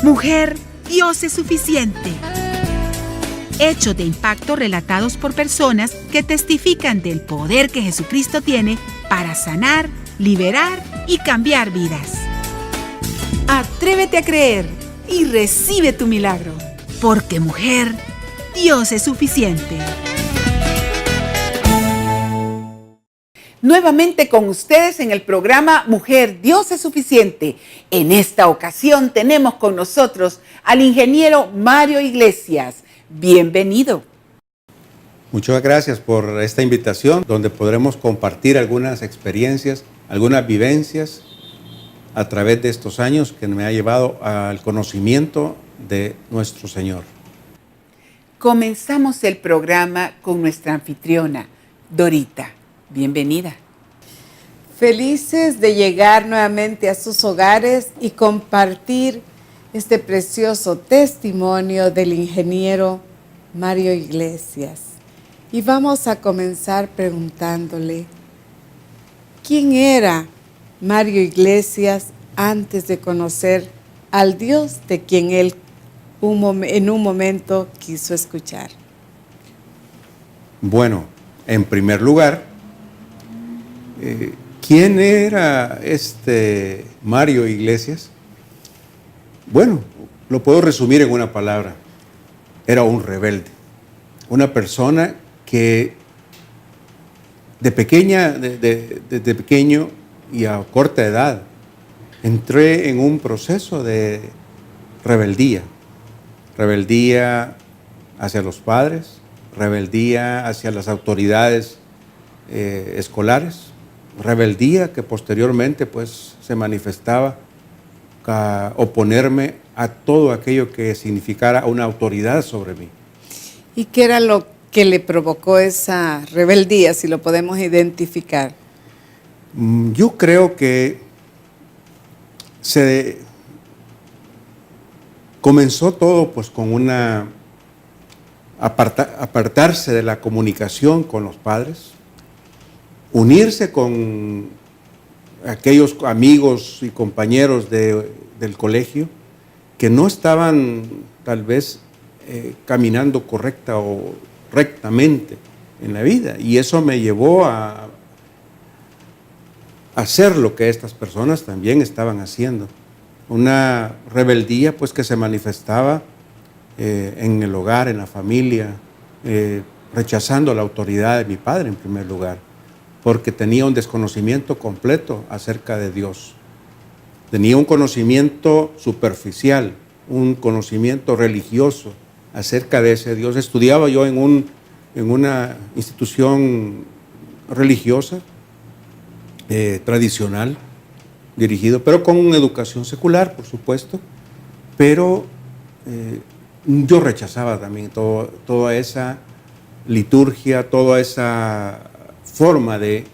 Mujer, Dios es suficiente. Hechos de impacto relatados por personas que testifican del poder que Jesucristo tiene para sanar, liberar y cambiar vidas. Atrévete a creer y recibe tu milagro. Porque mujer, Dios es suficiente. Nuevamente con ustedes en el programa Mujer, Dios es suficiente. En esta ocasión tenemos con nosotros al ingeniero Mario Iglesias. Bienvenido. Muchas gracias por esta invitación, donde podremos compartir algunas experiencias, algunas vivencias a través de estos años que me ha llevado al conocimiento de nuestro Señor. Comenzamos el programa con nuestra anfitriona, Dorita. Bienvenida. Felices de llegar nuevamente a sus hogares y compartir este precioso testimonio del ingeniero Mario Iglesias. Y vamos a comenzar preguntándole, ¿quién era Mario Iglesias antes de conocer al Dios de quien él en un momento quiso escuchar? Bueno, en primer lugar, ¿quién era este Mario Iglesias? Bueno, lo puedo resumir en una palabra. Era un rebelde, una persona que desde pequeño y a corta edad entré en un proceso de rebeldía hacia los padres, rebeldía hacia las autoridades escolares, rebeldía que posteriormente pues se manifestaba a oponerme a todo aquello que significara una autoridad sobre mí. ¿Y qué era lo que le provocó esa rebeldía, si lo podemos identificar? Yo creo que comenzó todo pues con apartarse de la comunicación con los padres, unirse con aquellos amigos y compañeros del colegio que no estaban tal vez caminando correcta o rectamente en la vida, y eso me llevó a hacer lo que estas personas también estaban haciendo, una rebeldía pues que se manifestaba en el hogar, en la familia, rechazando la autoridad de mi padre en primer lugar, porque tenía un desconocimiento completo acerca de Dios. Tenía un conocimiento superficial, un conocimiento religioso acerca de ese Dios. Estudiaba yo en una institución religiosa, tradicional, dirigido, pero con una educación secular, por supuesto, pero yo rechazaba también toda esa liturgia, toda esa forma de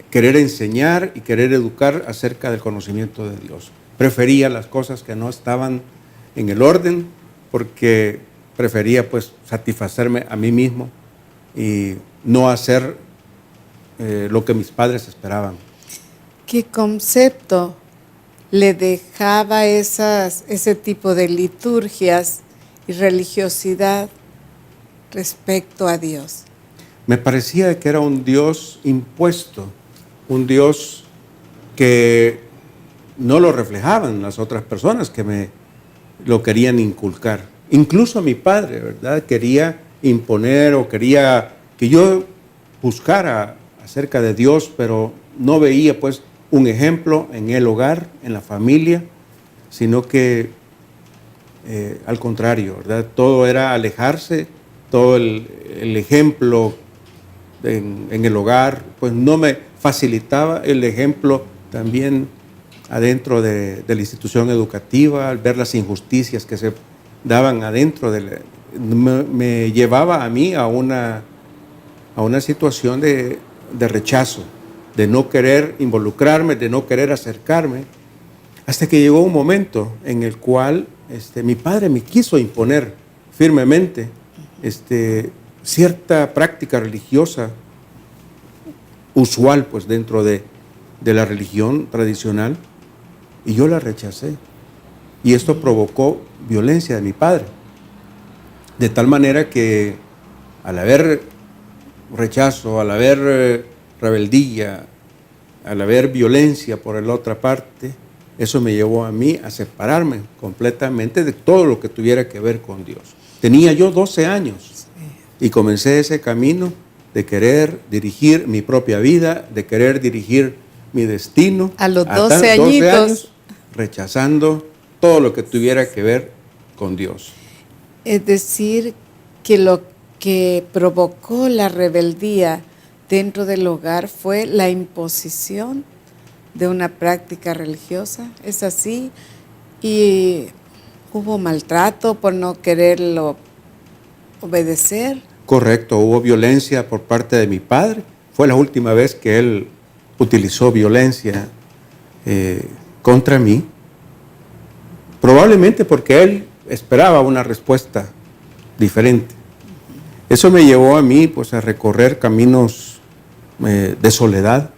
querer enseñar y querer educar acerca del conocimiento de Dios. Prefería las cosas que no estaban en el orden, porque prefería pues satisfacerme a mí mismo y no hacer lo que mis padres esperaban. ¿Qué concepto le dejaba ese tipo de liturgias y religiosidad respecto a Dios? Me parecía que era un Dios impuesto, un Dios que no lo reflejaban las otras personas que me lo querían inculcar. Incluso mi padre, ¿verdad? Quería imponer o quería que yo buscara acerca de Dios, pero no veía pues un ejemplo en el hogar, en la familia, sino que al contrario, ¿verdad? Todo era alejarse, todo el ejemplo en el hogar, pues no me facilitaba el ejemplo también adentro de la institución educativa, al ver las injusticias que se daban adentro, me llevaba a mí a una situación de rechazo, de no querer involucrarme, de no querer acercarme, hasta que llegó un momento en el cual mi padre me quiso imponer firmemente cierta práctica religiosa usual pues dentro de la religión tradicional, y yo la rechacé. y esto provocó violencia de mi padre. De tal manera que al haber rechazo, al haber rebeldía, al haber violencia por la otra parte, eso me llevó a mí a separarme completamente de todo lo que tuviera que ver con Dios. Tenía yo 12 años y comencé ese camino de querer dirigir mi propia vida, de querer dirigir mi destino. A los 12 años, rechazando todo lo que tuviera que ver con Dios. Es decir, que lo que provocó la rebeldía dentro del hogar fue la imposición de una práctica religiosa, ¿es así? Y hubo maltrato por no quererlo obedecer. Correcto, hubo violencia por parte de mi padre. Fue la última vez que él utilizó violencia contra mí. Probablemente porque él esperaba una respuesta diferente. Eso me llevó a mí pues, a recorrer caminos de soledad,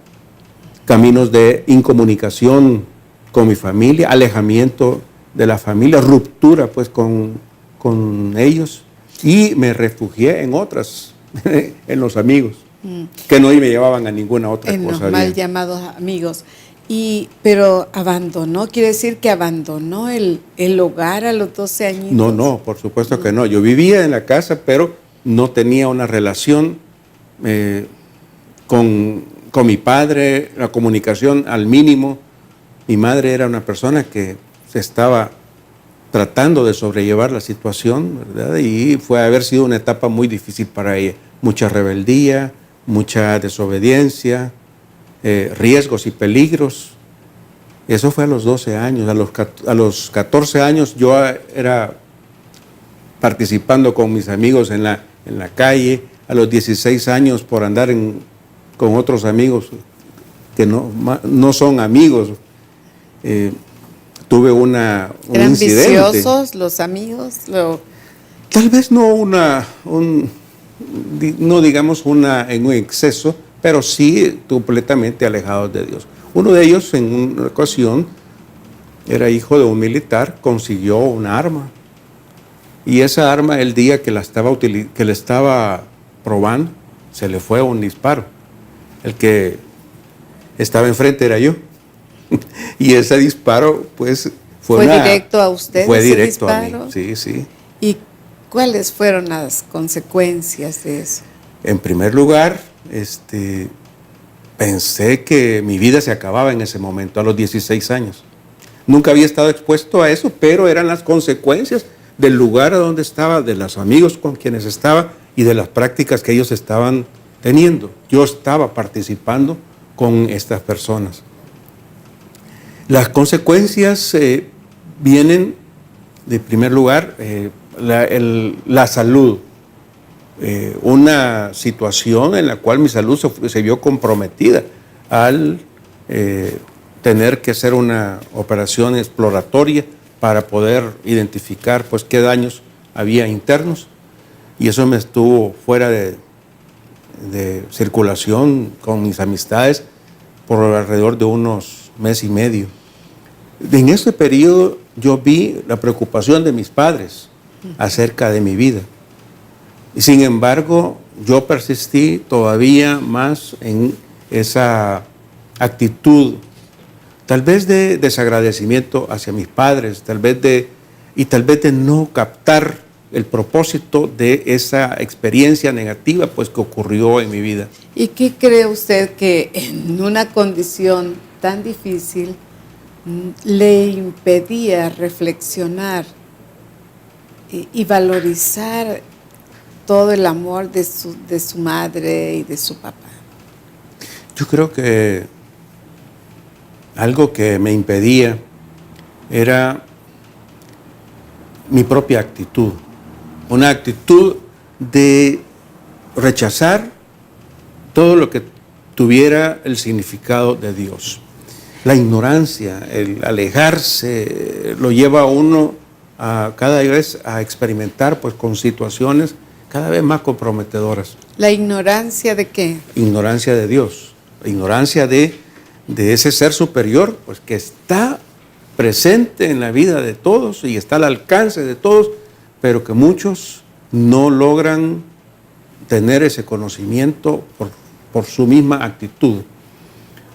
caminos de incomunicación con mi familia, alejamiento de la familia, ruptura pues, con ellos. Y me refugié en otras, en los amigos, que no me llevaban a ninguna otra en cosa. En los mal llamados amigos. Pero abandonó, quiere decir que abandonó el hogar a los 12 añitos. No, por supuesto que no. Yo vivía en la casa, pero no tenía una relación con mi padre, la comunicación al mínimo. Mi madre era una persona que se estaba tratando de sobrellevar la situación, ¿verdad? Y fue haber sido una etapa muy difícil para ella. Mucha rebeldía, mucha desobediencia, riesgos y peligros. Eso fue a los 12 años. A los 14 años yo era participando con mis amigos en la calle. A los 16 años por andar con otros amigos que no son amigos. Tuve un ¿Eran incidente. viciosos los amigos? Tal vez no digamos en un exceso, pero sí completamente alejados de Dios. Uno de ellos en una ocasión era hijo de un militar, consiguió un arma. Y esa arma, el día que le estaba probando, se le fue un disparo. El que estaba enfrente era yo. Y ese disparo, pues, ¿Fue directo a usted? Fue directo a mí, sí. ¿Y cuáles fueron las consecuencias de eso? En primer lugar, pensé que mi vida se acababa en ese momento, a los 16 años. Nunca había estado expuesto a eso, pero eran las consecuencias del lugar donde estaba, de los amigos con quienes estaba y de las prácticas que ellos estaban teniendo. Yo estaba participando con estas personas. Las consecuencias vienen, de primer lugar, la salud. Una situación en la cual mi salud se vio comprometida al tener que hacer una operación exploratoria para poder identificar pues, qué daños había internos. Y eso me estuvo fuera de circulación con mis amistades por alrededor de unos mes y medio. En ese periodo yo vi la preocupación de mis padres acerca de mi vida. Y sin embargo, yo persistí todavía más en esa actitud, tal vez de desagradecimiento hacia mis padres, tal vez de no captar el propósito de esa experiencia negativa pues, que ocurrió en mi vida. ¿Y qué cree usted que en una condición tan difícil le impedía reflexionar y valorizar todo el amor de su madre y de su papá? Yo creo que algo que me impedía era mi propia actitud, una actitud de rechazar todo lo que tuviera el significado de Dios. La ignorancia, el alejarse, lo lleva a uno cada vez a experimentar pues, con situaciones cada vez más comprometedoras. ¿La ignorancia de qué? Ignorancia de Dios, la ignorancia de ese ser superior pues, que está presente en la vida de todos y está al alcance de todos, pero que muchos no logran tener ese conocimiento por su misma actitud.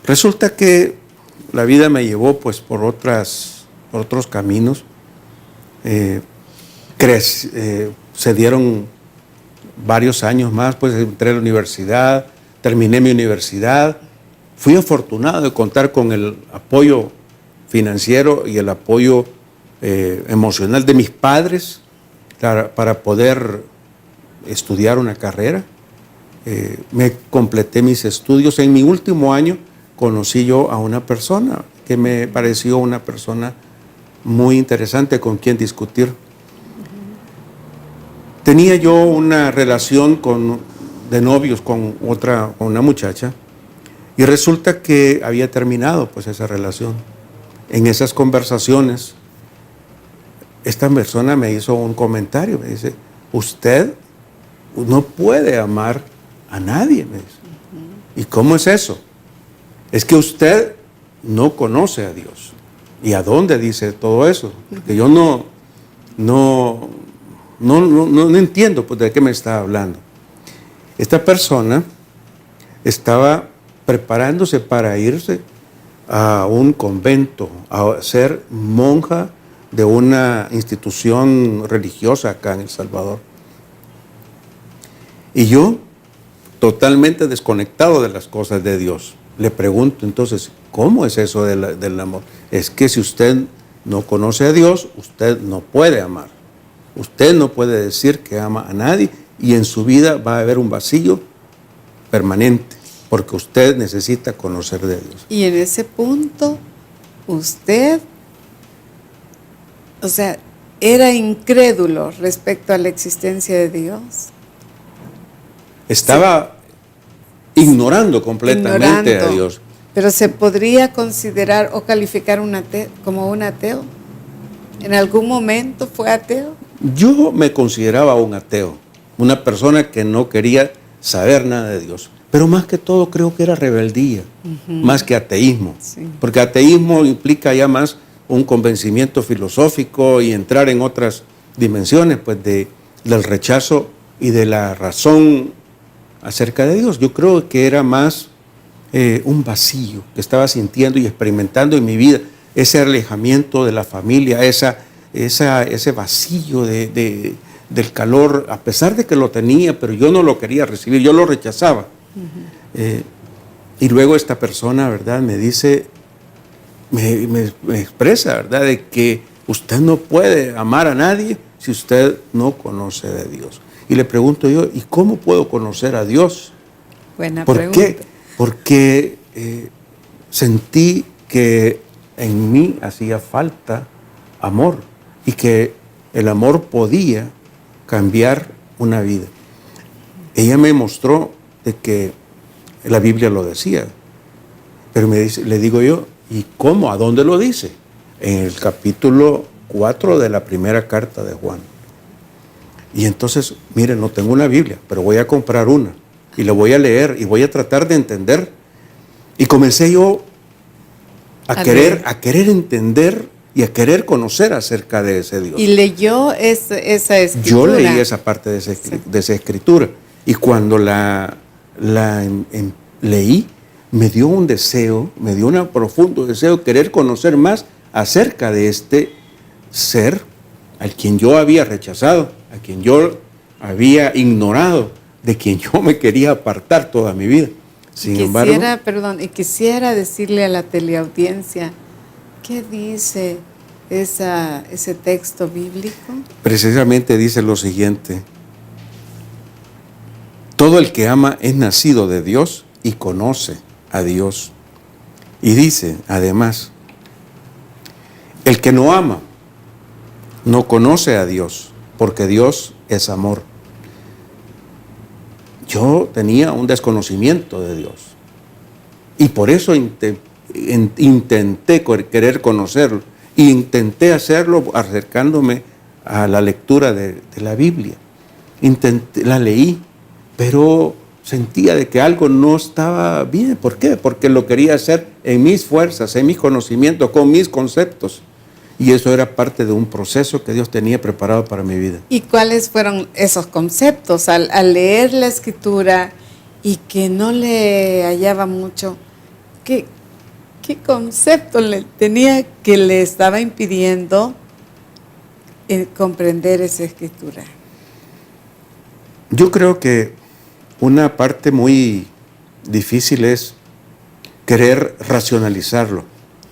Resulta que la vida me llevó pues por otros caminos. Se dieron varios años más, pues entré a la universidad, terminé mi universidad. Fui afortunado de contar con el apoyo financiero y el apoyo emocional de mis padres para poder estudiar una carrera. Me completé mis estudios. En mi último año conocí yo a una persona que me pareció una persona muy interesante con quien discutir. Tenía yo una relación de novios con una muchacha y resulta que había terminado pues esa relación. En esas conversaciones, esta persona me hizo un comentario, me dice, usted no puede amar a nadie, me dice. ¿Y cómo es eso? Es que usted no conoce a Dios. ¿Y a dónde dice todo eso? Porque yo no entiendo pues, de qué me está hablando. Esta persona estaba preparándose para irse a un convento, a ser monja de una institución religiosa acá en El Salvador. Y yo, totalmente desconectado de las cosas de Dios, le pregunto entonces, ¿cómo es eso del amor? Es que si usted no conoce a Dios, usted no puede amar. Usted no puede decir que ama a nadie y en su vida va a haber un vacío permanente, porque usted necesita conocer de Dios. Y en ese punto, usted, o sea, era incrédulo respecto a la existencia de Dios. Estaba ignorando completamente a Dios. Pero ¿se podría considerar o calificar como un ateo? ¿En algún momento fue ateo? Yo me consideraba un ateo, una persona que no quería saber nada de Dios. Pero más que todo creo que era rebeldía, más que ateísmo. Sí. Porque ateísmo implica ya más un convencimiento filosófico y entrar en otras dimensiones pues del rechazo y de la razón acerca de Dios. Yo creo que era más un vacío que estaba sintiendo y experimentando en mi vida, ese alejamiento de la familia, ese vacío del calor, a pesar de que lo tenía, pero yo no lo quería recibir, yo lo rechazaba. Y luego esta persona, ¿verdad?, me dice, me expresa, ¿verdad?, de que usted no puede amar a nadie si usted no conoce de Dios. Y le pregunto yo, ¿y cómo puedo conocer a Dios? Buena ¿Por pregunta. qué? Porque sentí que en mí hacía falta amor y que el amor podía cambiar una vida. Ella me mostró de que la Biblia lo decía, pero le digo yo, ¿y cómo? ¿A dónde lo dice? En el capítulo 4 de la primera carta de Juan. Y entonces, miren, no tengo una Biblia, pero voy a comprar una y la voy a leer y voy a tratar de entender. Y comencé yo a querer entender y a querer conocer acerca de ese Dios. ¿Y leyó esa escritura? Yo leí esa parte de esa escritura y cuando la leí, me dio un deseo, me dio un profundo deseo de querer conocer más acerca de este ser al quien yo había rechazado, a quien yo había ignorado, de quien yo me quería apartar toda mi vida. Sin embargo, quisiera decirle a la teleaudiencia, ¿qué dice ese texto bíblico? Precisamente dice lo siguiente: todo el que ama es nacido de Dios y conoce a Dios. Y dice, además, el que no ama no conoce a Dios, porque Dios es amor. Yo tenía un desconocimiento de Dios y por eso intenté querer conocerlo e intenté hacerlo acercándome a la lectura de la Biblia. La leí, pero sentía de que algo no estaba bien. ¿Por qué? Porque lo quería hacer en mis fuerzas, en mis conocimientos, con mis conceptos. Y eso era parte de un proceso que Dios tenía preparado para mi vida. ¿Y cuáles fueron esos conceptos? Al leer la Escritura y que no le hallaba mucho, ¿qué concepto le tenía que le estaba impidiendo comprender esa Escritura? Yo creo que una parte muy difícil es querer racionalizarlo,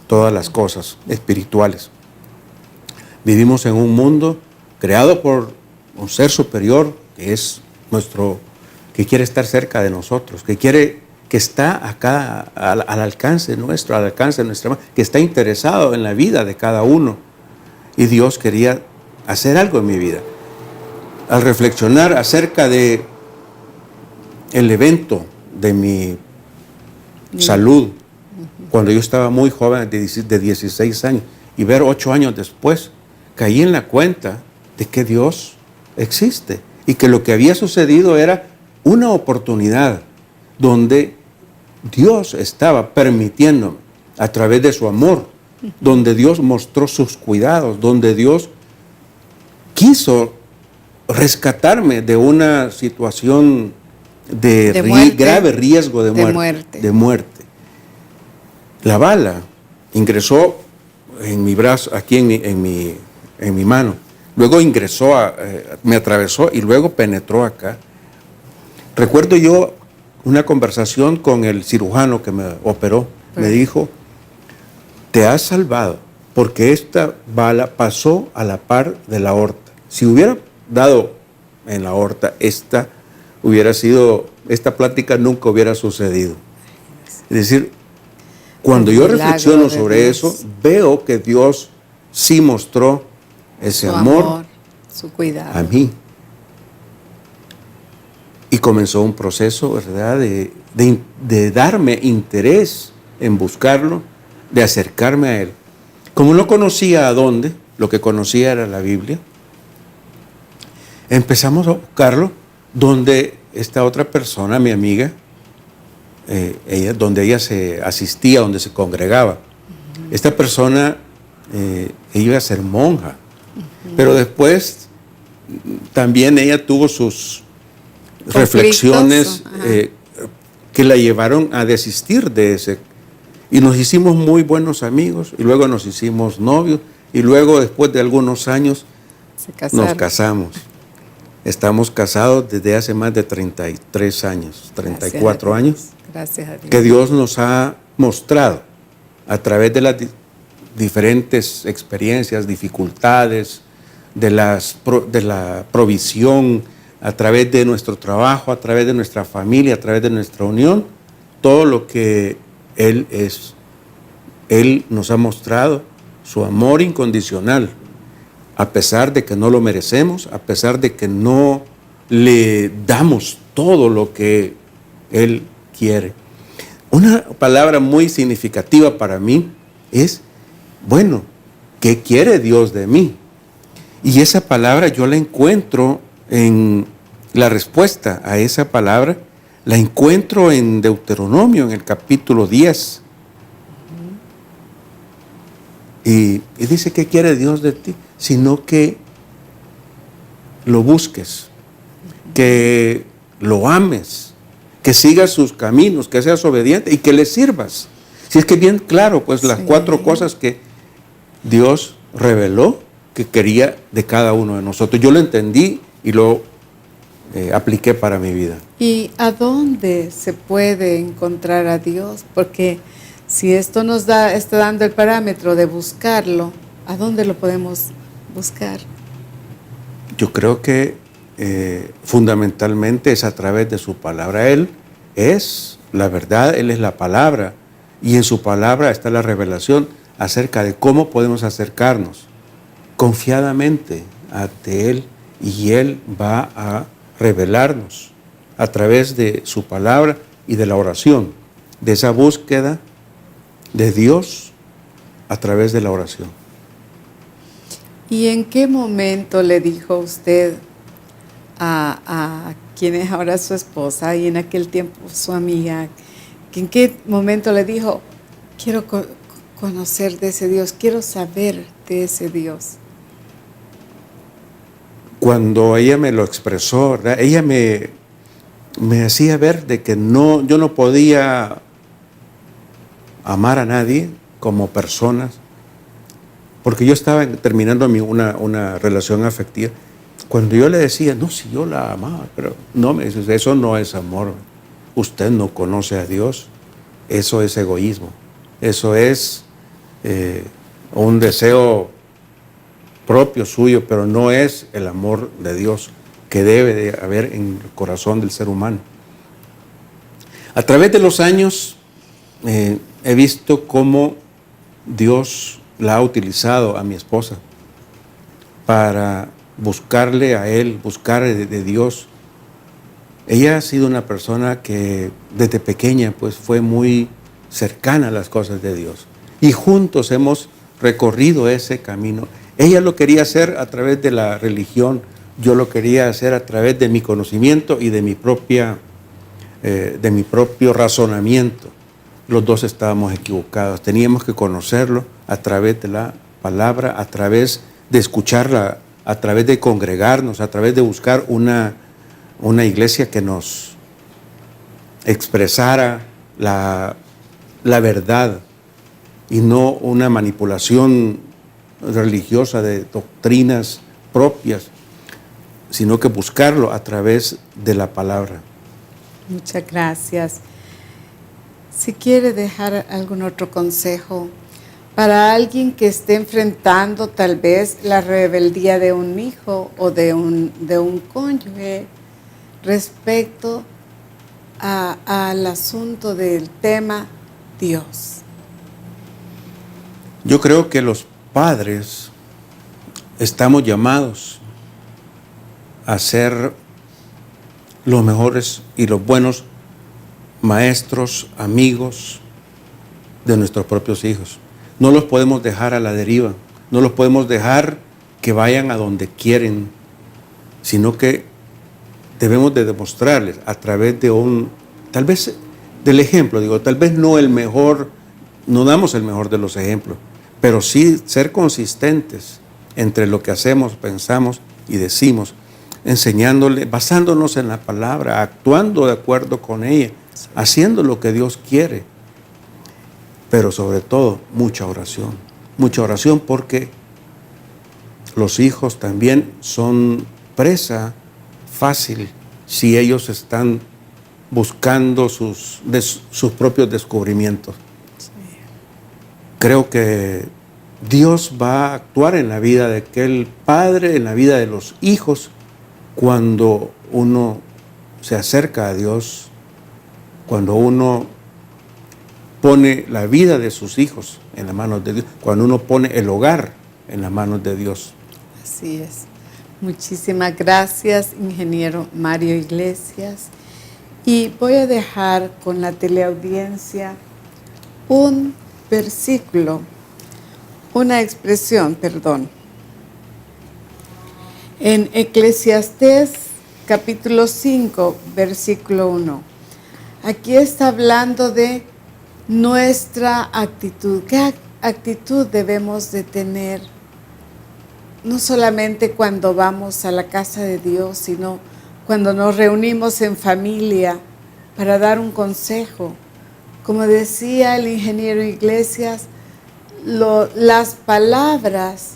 todas las cosas espirituales. Vivimos en un mundo creado por un ser superior que quiere estar cerca de nosotros, que está acá al alcance nuestro, al alcance de nuestra mano, que está interesado en la vida de cada uno. Y Dios quería hacer algo en mi vida. Al reflexionar acerca de el evento de mi salud, cuando yo estaba muy joven, de 16 años, y ver 8 años después, caí en la cuenta de que Dios existe y que lo que había sucedido era una oportunidad donde Dios estaba permitiéndome, a través de su amor, donde Dios mostró sus cuidados, donde Dios quiso rescatarme de una situación de grave riesgo de muerte. La bala ingresó en mi brazo, aquí en mi mano. Luego ingresó, me atravesó y luego penetró acá. Recuerdo yo una conversación con el cirujano que me operó. Me dijo, te has salvado porque esta bala pasó a la par de la aorta. Si hubiera dado en la aorta, esta plática nunca hubiera sucedido. Es decir, cuando yo reflexiono sobre eso, veo que Dios sí mostró ese amor, su cuidado a mí. Y comenzó un proceso, ¿verdad?, de darme interés en buscarlo, de acercarme a Él. Como no conocía a dónde, lo que conocía era la Biblia, empezamos a buscarlo donde esta otra persona, mi amiga, donde ella se asistía, donde se congregaba. Esta persona ella iba a ser monja, pero después también ella tuvo sus reflexiones que la llevaron a desistir de ese. Y nos hicimos muy buenos amigos, y luego nos hicimos novios, y luego después de algunos años nos casamos. Estamos casados desde hace más de 33 años, 34 años. Gracias a Dios. Que Dios nos ha mostrado a través de las diferentes experiencias, dificultades, de la provisión, a través de nuestro trabajo, a través de nuestra familia, a través de nuestra unión, todo lo que Él es. Él nos ha mostrado su amor incondicional, a pesar de que no lo merecemos, a pesar de que no le damos todo lo que Él quiere. Una palabra muy significativa para mí es, bueno, ¿qué quiere Dios de mí? Y esa palabra yo la encuentro en la respuesta a esa palabra, la encuentro en Deuteronomio, en el capítulo 10. Y dice, ¿qué quiere Dios de ti? Sino que lo busques, que lo ames, que sigas sus caminos, que seas obediente y que le sirvas. Si es que bien claro, pues las 4 cosas que Dios reveló que quería de cada uno de nosotros. Yo lo entendí y lo apliqué para mi vida. ¿Y a dónde se puede encontrar a Dios? Porque si esto nos está dando el parámetro de buscarlo, ¿a dónde lo podemos buscar? Yo creo que fundamentalmente es a través de su palabra. Él es la verdad, Él es la palabra, y en su palabra está la revelación acerca de cómo podemos acercarnos confiadamente ante Él, y Él va a revelarnos a través de su palabra y de la oración, de esa búsqueda de Dios a través de la oración. ¿Y en qué momento le dijo usted a quien es ahora su esposa y en aquel tiempo su amiga, que en qué momento le dijo, quiero conocer de ese Dios, quiero saber de ese Dios? Cuando ella me lo expresó, ¿verdad? Ella me hacía ver de que yo no podía amar a nadie como personas, porque yo estaba terminando una relación afectiva. Cuando yo le decía, no, si yo la amaba, pero no, me dice, eso no es amor. Usted no conoce a Dios. Eso es egoísmo. Eso es un deseo propio suyo, pero no es el amor de Dios que debe de haber en el corazón del ser humano. A través de los años he visto cómo Dios la ha utilizado a mi esposa para buscarle a Él, buscar de Dios. Ella ha sido una persona que desde pequeña pues fue muy cercana a las cosas de Dios y juntos hemos recorrido ese camino. Ella lo quería hacer a través de la religión, yo lo quería hacer a través de mi conocimiento y de mi propio razonamiento. Los dos estábamos equivocados, teníamos que conocerlo a través de la palabra, a través de escucharla, a través de congregarnos, a través de buscar una iglesia que nos expresara la verdad y no una manipulación religiosa de doctrinas propias, sino que buscarlo a través de la palabra. Muchas gracias. Si quiere dejar algún otro consejo para alguien que esté enfrentando tal vez la rebeldía de un hijo o de un cónyuge respecto al asunto del tema Dios. Yo creo que los padres estamos llamados a ser los mejores y los buenos maestros, amigos de nuestros propios hijos. No los podemos dejar a la deriva, no los podemos dejar que vayan a donde quieren, sino que debemos de demostrarles a través de tal vez del ejemplo, tal vez no el mejor, no damos el mejor de los ejemplos, pero sí ser consistentes entre lo que hacemos, pensamos y decimos, enseñándole, basándonos en la palabra, actuando de acuerdo con ella, haciendo lo que Dios quiere, pero sobre todo mucha oración porque los hijos también son presa fácil si ellos están buscando sus propios descubrimientos. Creo que Dios va a actuar en la vida de aquel padre, en la vida de los hijos, cuando uno se acerca a Dios, cuando uno pone la vida de sus hijos en las manos de Dios, cuando uno pone el hogar en las manos de Dios. Así es. Muchísimas gracias, ingeniero Mario Iglesias. Y voy a dejar con la teleaudiencia un versículo, una expresión, en Eclesiastés capítulo 5, versículo 1. Aquí está hablando de nuestra actitud. ¿Qué actitud debemos de tener? No solamente cuando vamos a la casa de Dios, sino cuando nos reunimos en familia para dar un consejo. Como decía el ingeniero Iglesias, las palabras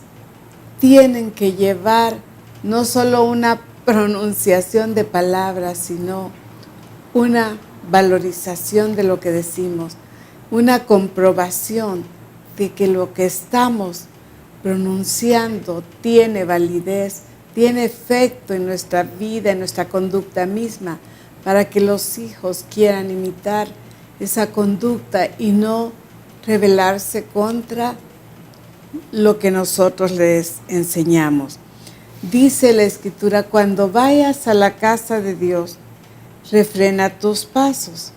tienen que llevar no solo una pronunciación de palabras, sino una valorización de lo que decimos, una comprobación de que lo que estamos pronunciando tiene validez, tiene efecto en nuestra vida, en nuestra conducta misma, para que los hijos quieran imitar esa conducta y no rebelarse contra lo que nosotros les enseñamos. Dice la Escritura, cuando vayas a la casa de Dios, refrena tus pasos.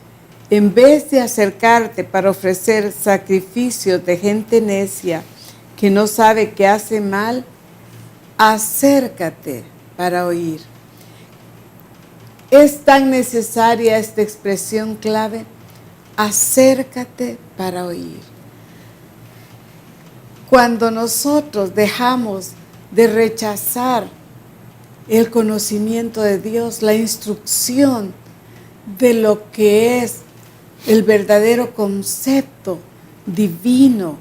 En vez de acercarte para ofrecer sacrificios de gente necia que no sabe que hace mal, acércate para oír. Es tan necesaria esta expresión clave, acércate para oír. Cuando nosotros dejamos de rechazar el conocimiento de Dios, la instrucción de lo que es el verdadero concepto divino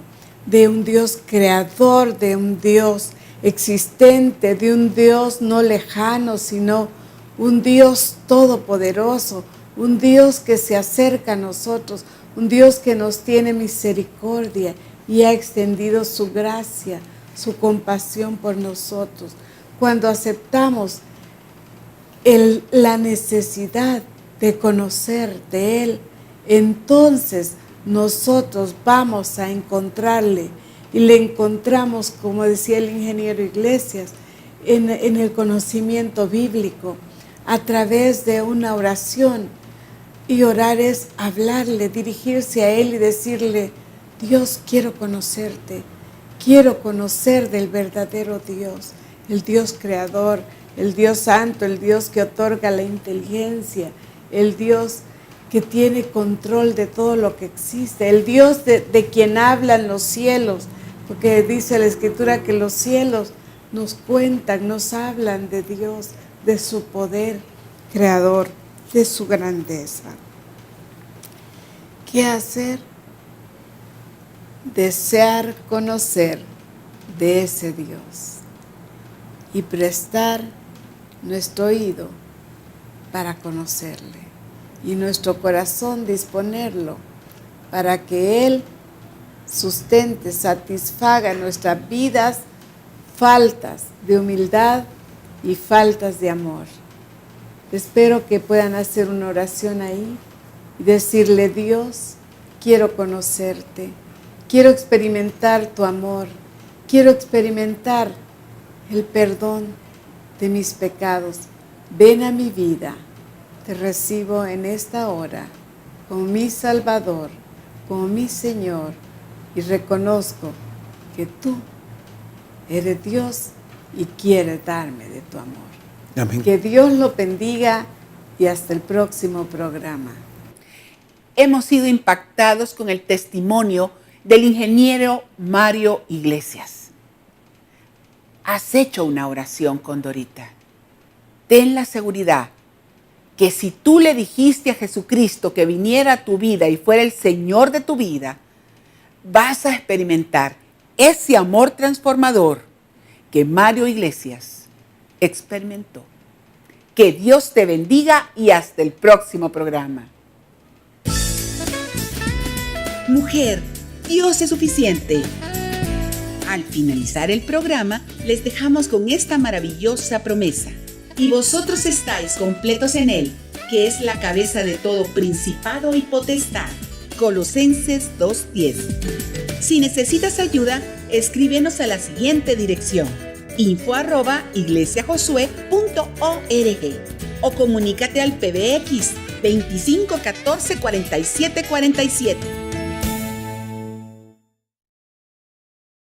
de un Dios creador, de un Dios existente, de un Dios no lejano, sino un Dios todopoderoso, un Dios que se acerca a nosotros, un Dios que nos tiene misericordia y ha extendido su gracia, su compasión por nosotros. Cuando aceptamos la necesidad de conocer de Él, entonces nosotros vamos a encontrarle y le encontramos, como decía el ingeniero Iglesias, en el conocimiento bíblico, a través de una oración. Y orar es hablarle, dirigirse a Él y decirle: Dios, quiero conocerte, quiero conocer del verdadero Dios, el Dios creador, el Dios santo, el Dios que otorga la inteligencia, el Dios que tiene control de todo lo que existe, el Dios de quien hablan los cielos, porque dice la Escritura que los cielos nos cuentan, nos hablan de Dios, de su poder creador, de su grandeza. ¿Qué hacer? Desear conocer de ese Dios y prestar nuestro oído para conocerle y nuestro corazón disponerlo para que Él sustente, satisfaga nuestras vidas faltas de humildad y faltas de amor. Espero que puedan hacer una oración ahí y decirle: Dios, quiero conocerte, quiero experimentar tu amor, quiero experimentar el perdón de mis pecados. Ven a mi vida, te recibo en esta hora como mi Salvador, como mi Señor, y reconozco que tú eres Dios y quieres darme de tu amor. Amén. Que Dios lo bendiga y hasta el próximo programa. Hemos sido impactados con el testimonio del ingeniero Mario Iglesias. Has hecho una oración con Dorita. Ten la seguridad que si tú le dijiste a Jesucristo que viniera a tu vida y fuera el Señor de tu vida, vas a experimentar ese amor transformador que Mario Iglesias experimentó. Que Dios te bendiga y hasta el próximo programa. Mujer, Dios es suficiente. Al finalizar el programa, les dejamos con esta maravillosa promesa. Y vosotros estáis completos en Él, que es la cabeza de todo principado y potestad. Colosenses 2:10. Si necesitas ayuda, escríbenos a la siguiente dirección: info@iglesiajosué.org o comunícate al PBX 25 14 47 47.